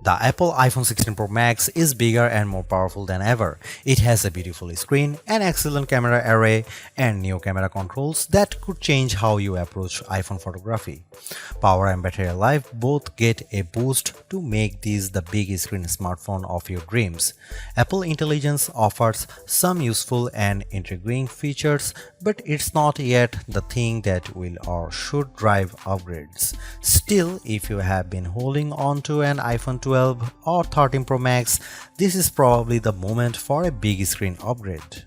The Apple iPhone 16 Pro Max is bigger and more powerful than ever. It has a beautiful screen, an excellent camera array, and new camera controls that could change how you approach iPhone photography. Power and battery life both get a boost to make this the big screen smartphone of your dreams. Apple Intelligence offers some useful and intriguing features, but it's not yet the thing that will or should drive upgrades. Still, if you have been holding on to an iPhone 12 or 13 Pro Max, this is probably the moment for a big screen upgrade.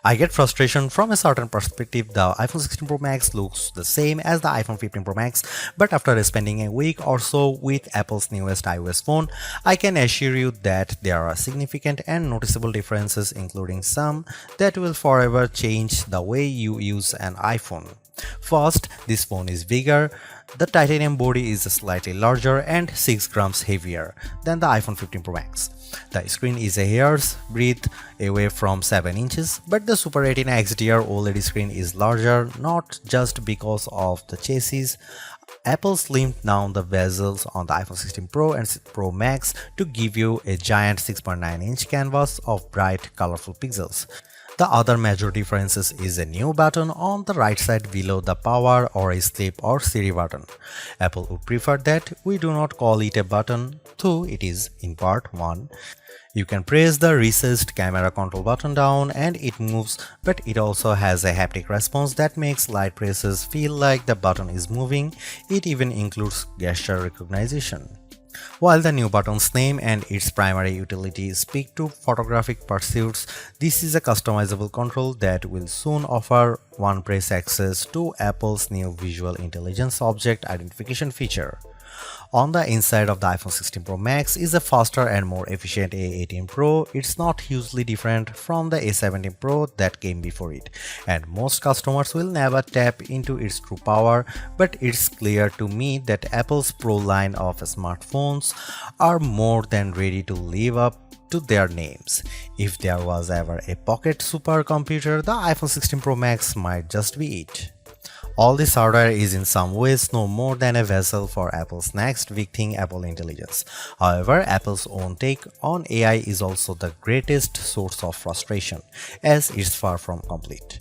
I get frustration from a certain perspective. The iPhone 16 Pro Max looks the same as the iPhone 15 Pro Max, but after spending a week or so with Apple's newest iOS phone, I can assure you that there are significant and noticeable differences, including some that will forever change the way you use an iPhone. First, this phone is bigger. The titanium body is slightly larger and 6 grams heavier than the iPhone 15 Pro Max. The screen is a hair's breadth away from 7 inches, but the Super Retina XDR OLED screen is larger, not just because of the chassis. Apple slimmed down the bezels on the iPhone 16 Pro and Pro Max to give you a giant 6.9-inch canvas of bright, colorful pixels. The other major difference is a new button on the right side below the power or a sleep or Siri button. Apple would prefer that we do not call it a button, though it is in part one. You can press the recessed camera control button down and it moves, but it also has a haptic response that makes light presses feel like the button is moving. It even includes gesture recognition. While the new button's name and its primary utility speak to photographic pursuits, this is a customizable control that will soon offer one-press access to Apple's new Visual Intelligence Object Identification feature. On the inside of the iPhone 16 Pro Max is a faster and more efficient A18 Pro. It's not hugely different from the A17 Pro that came before it, and most customers will never tap into its true power, but it's clear to me that Apple's Pro line of smartphones are more than ready to live up to their names. If there was ever a pocket supercomputer, the iPhone 16 Pro Max might just be it. All this hardware is in some ways no more than a vessel for Apple's next big thing, Apple Intelligence. However, Apple's own take on AI is also the greatest source of frustration, as it's far from complete.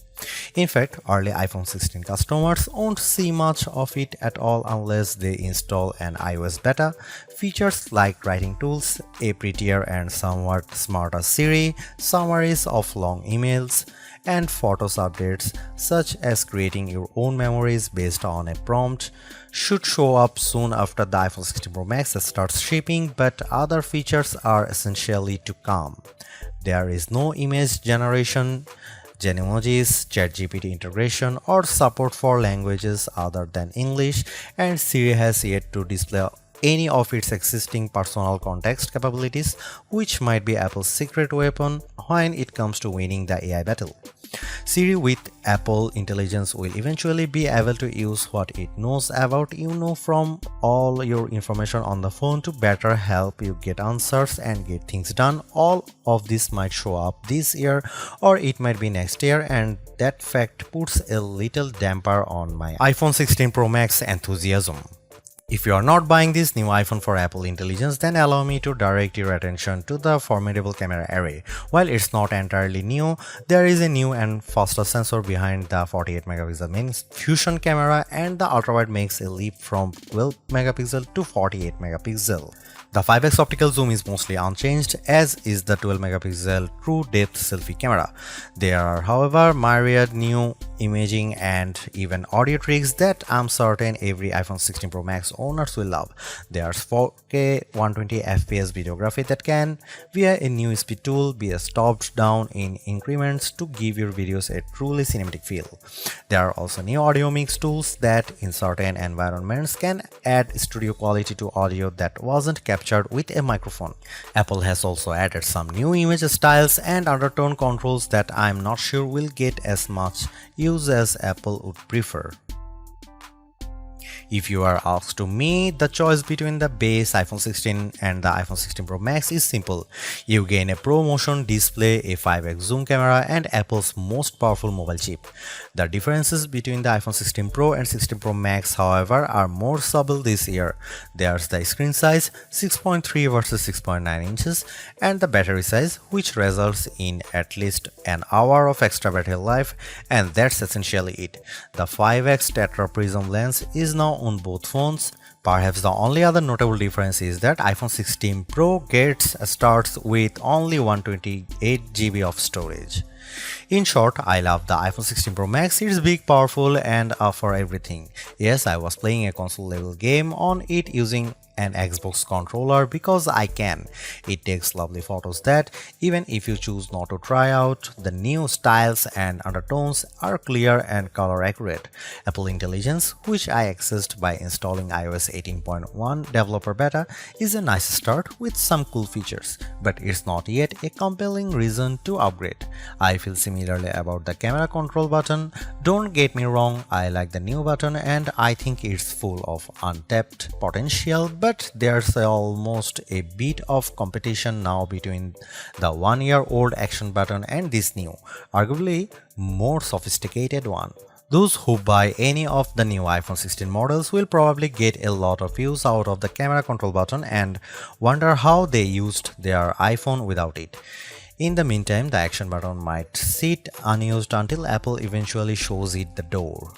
In fact, early iPhone 16 customers won't see much of it at all unless they install an iOS beta. Features like writing tools, a prettier and somewhat smarter Siri, summaries of long emails, and Photos updates such as creating your own memories based on a prompt should show up soon after the iPhone 16 Pro Max starts shipping, but other features are essentially to come. There is no image generation, Genmojis, ChatGPT integration, or support for languages other than English, and Siri has yet to display any of its existing personal context capabilities, which might be Apple's secret weapon when it comes to winning the AI battle. Siri with Apple Intelligence will eventually be able to use what it knows about you from all your information on the phone to better help you get answers and get things done. All of this might show up this year or it might be next year, and that fact puts a little damper on my iPhone 16 Pro Max enthusiasm. If you are not buying this new iPhone for Apple Intelligence, then allow me to direct your attention to the formidable camera array. While it's not entirely new, there is a new and faster sensor behind the 48 megapixel main fusion camera, and the ultrawide makes a leap from 12 megapixel to 48 megapixel. The 5x optical zoom is mostly unchanged, as is the 12 megapixel true depth selfie camera. There are, however, myriad new imaging and even audio tricks that I'm certain every iPhone 16 Pro Max owners will love. There's 4K 120fps videography that can, via a new speed tool, be stopped down in increments to give your videos a truly cinematic feel. There are also new audio mix tools that in certain environments can add studio quality to audio that wasn't captured with a microphone. Apple has also added some new image styles and undertone controls that I'm not sure will get as much use as Apple would prefer. If you are asked to me, the choice between the base iPhone 16 and the iPhone 16 Pro Max is simple. You gain a Pro Motion display, a 5x zoom camera, and Apple's most powerful mobile chip. The differences between the iPhone 16 Pro and 16 Pro Max, however, are more subtle this year. There's the screen size, 6.3 versus 6.9 inches, and the battery size, which results in at least an hour of extra battery life, and that's essentially it. The 5x Tetra Prism lens is now on both phones. Perhaps the only other notable difference is that iPhone 16 Pro starts with only 128 GB of storage. In short, I love the iPhone 16 Pro Max. It's big, powerful, and for everything. Yes, I was playing a console level game on it using an Xbox controller because I can. It takes lovely photos that, even if you choose not to try out, the new styles and undertones are clear and color accurate. Apple Intelligence, which I accessed by installing iOS 18.1 developer beta, is a nice start with some cool features, but it's not yet a compelling reason to upgrade. I feel similarly about the camera control button. Don't get me wrong, I like the new button and I think it's full of untapped potential, but there's almost a bit of competition now between the one-year-old action button and this new, arguably more sophisticated one. Those who buy any of the new iPhone 16 models will probably get a lot of use out of the camera control button and wonder how they used their iPhone without it. In the meantime, the action button might sit unused until Apple eventually shows it the door.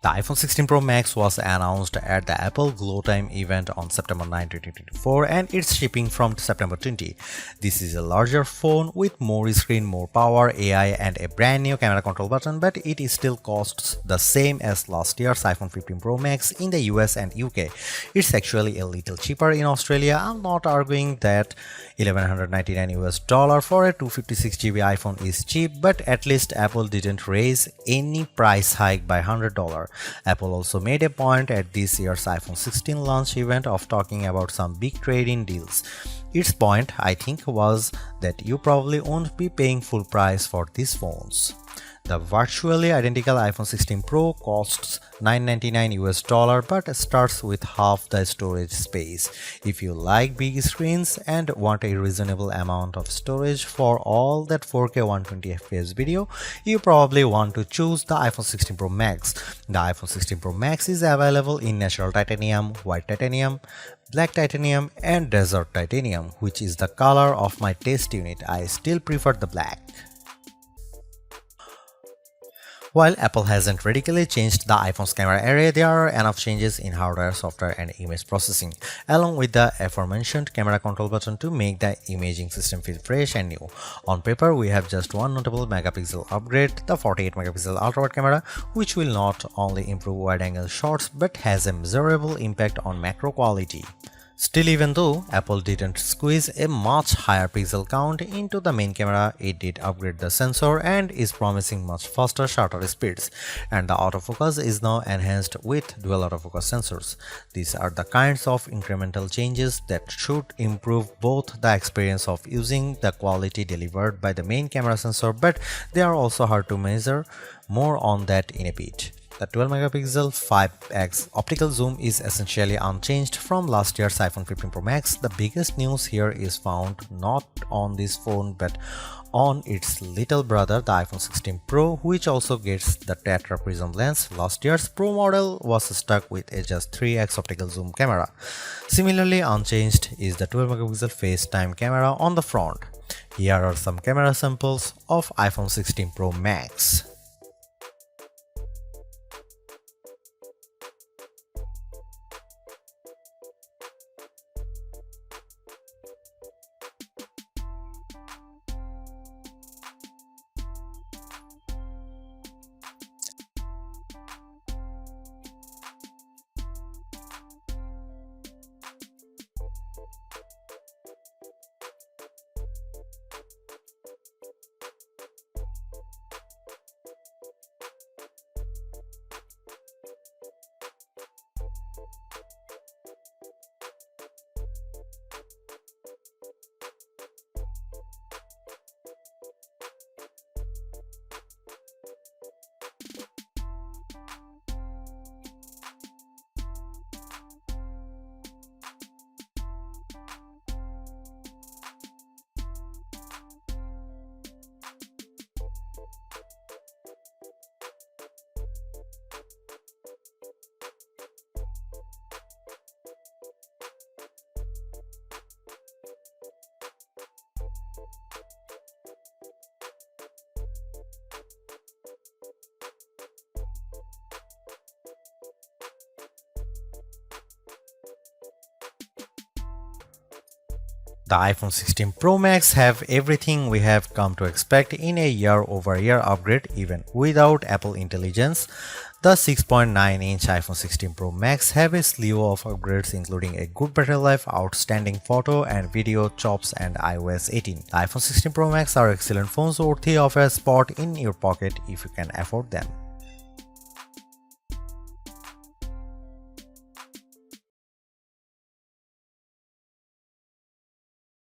The iPhone 16 Pro Max was announced at the Apple Glow Time event on September 9, 2024 and it's shipping from September 20. This is a larger phone with more screen, more power, AI and a brand new camera control button, but it still costs the same as last year's iPhone 15 Pro Max in the US and UK. It's actually a little cheaper in Australia. I'm not arguing that $1,199 for a 256 GB iPhone is cheap, but at least Apple didn't raise any price hike by $100. Apple also made a point at this year's iPhone 16 launch event of talking about some big trade-in deals. Its point, I think, was that you probably won't be paying full price for these phones. The virtually identical iPhone 16 Pro costs $999 but starts with half the storage space. If you like big screens and want a reasonable amount of storage for all that 4K 120fps video, you probably want to choose the iPhone 16 Pro Max. The iPhone 16 Pro Max is available in natural titanium, white titanium, black titanium and desert titanium, which is the color of my test unit. I still prefer the black. While Apple hasn't radically changed the iPhone's camera array, there are enough changes in hardware, software, and image processing, along with the aforementioned camera control button to make the imaging system feel fresh and new. On paper, we have just one notable megapixel upgrade, the 48 megapixel ultra-wide camera, which will not only improve wide-angle shots but has a measurable impact on macro quality. Still, even though Apple didn't squeeze a much higher pixel count into the main camera, it did upgrade the sensor and is promising much faster shutter speeds, and the autofocus is now enhanced with dual autofocus sensors. These are the kinds of incremental changes that should improve both the experience of using the quality delivered by the main camera sensor, but they are also hard to measure. More on that in a bit. The 12 megapixel 5x optical zoom is essentially unchanged from last year's iPhone 15 Pro Max. The biggest news here is found not on this phone but on its little brother, the iPhone 16 Pro, which also gets the Tetra Prism lens. Last year's Pro model was stuck with a just 3x optical zoom camera. Similarly unchanged is the 12 megapixel FaceTime camera on the front. Here are some camera samples of iPhone 16 Pro Max. The iPhone 16 Pro Max have everything we have come to expect in a year-over-year upgrade even without Apple Intelligence. The 6.9-inch iPhone 16 Pro Max have a slew of upgrades including a good battery life, outstanding photo and video chops and iOS 18. The iPhone 16 Pro Max are excellent phones worthy of a spot in your pocket if you can afford them.